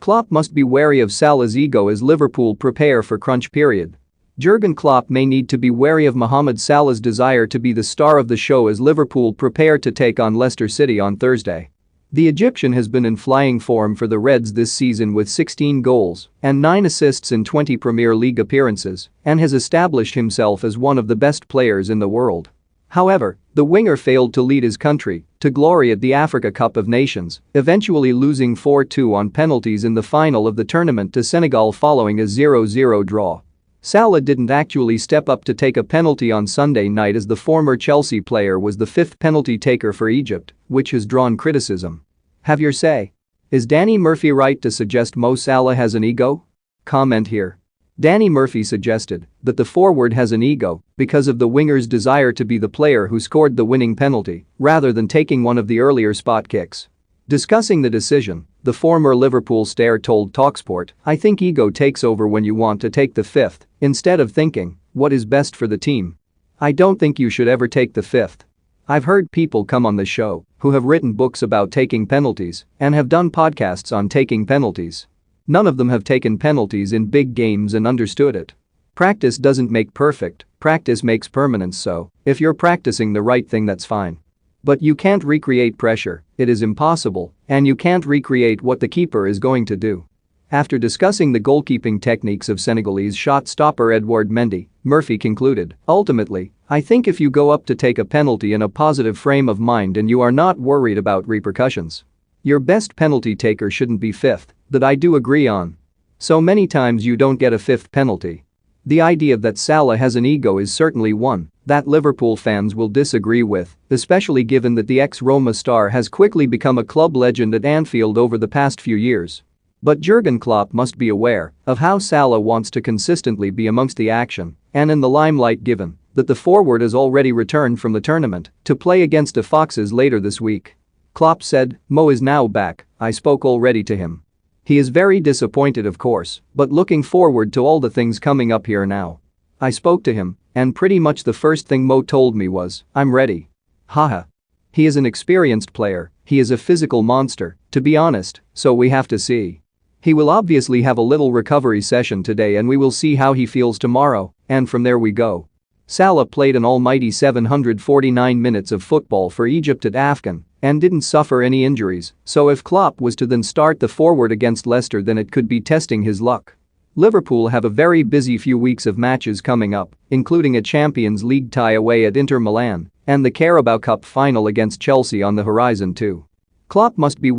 Klopp must be wary of Salah's ego as Liverpool prepare for crunch period. Jurgen Klopp may need to be wary of Mohamed Salah's desire to be the star of the show as Liverpool prepare to take on Leicester City on Thursday. The Egyptian has been in flying form for the Reds this season with 16 goals and 9 assists in 20 Premier League appearances and has established himself as one of the best players in the world. However, the winger failed to lead his country to glory at the Africa Cup of Nations, eventually losing 4-2 on penalties in the final of the tournament to Senegal following a 0-0 draw. Salah didn't actually step up to take a penalty on Sunday night as the former Chelsea player was the 5th penalty taker for Egypt, which has drawn criticism. Have your say. Is Danny Murphy right to suggest Mo Salah has an ego? Comment here. Danny Murphy suggested that the forward has an ego because of the winger's desire to be the player who scored the winning penalty rather than taking one of the earlier spot kicks. Discussing the decision, the former Liverpool star told TalkSport, "I think ego takes over when you want to take the 5th instead of thinking what is best for the team. I don't think you should ever take the 5th. I've heard people come on the show who have written books about taking penalties and have done podcasts on taking penalties. None of them have taken penalties in big games and understood it. Practice doesn't make perfect, practice makes permanence, so if you're practicing the right thing, that's fine. But you can't recreate pressure, it is impossible, and you can't recreate what the keeper is going to do." After discussing the goalkeeping techniques of Senegalese shot stopper Edouard Mendy, Murphy concluded, "Ultimately, I think if you go up to take a penalty in a positive frame of mind and you are not worried about repercussions, your best penalty taker shouldn't be 5th, that I do agree on. So many times you don't get a 5th penalty. The idea that Salah has an ego is certainly one that Liverpool fans will disagree with, especially given that the ex-Roma star has quickly become a club legend at Anfield over the past few years. But Jurgen Klopp must be aware of how Salah wants to consistently be amongst the action and in the limelight, given that the forward has already returned from the tournament to play against the Foxes later this week." Klopp said, "Mo is now back, I spoke already to him. He is very disappointed, of course, but looking forward to all the things coming up here now. I spoke to him, and pretty much the first thing Mo told me was, 'I'm ready.' Haha. He is an experienced player, he is a physical monster, to be honest, so we have to see. He will obviously have a little recovery session today and we will see how he feels tomorrow, and from there we go." Salah played an almighty 749 minutes of football for Egypt at AFCON and didn't suffer any injuries, so if Klopp was to then start the forward against Leicester, then it could be testing his luck. Liverpool have a very busy few weeks of matches coming up, including a Champions League tie away at Inter Milan and the Carabao Cup final against Chelsea on the horizon too. Klopp must be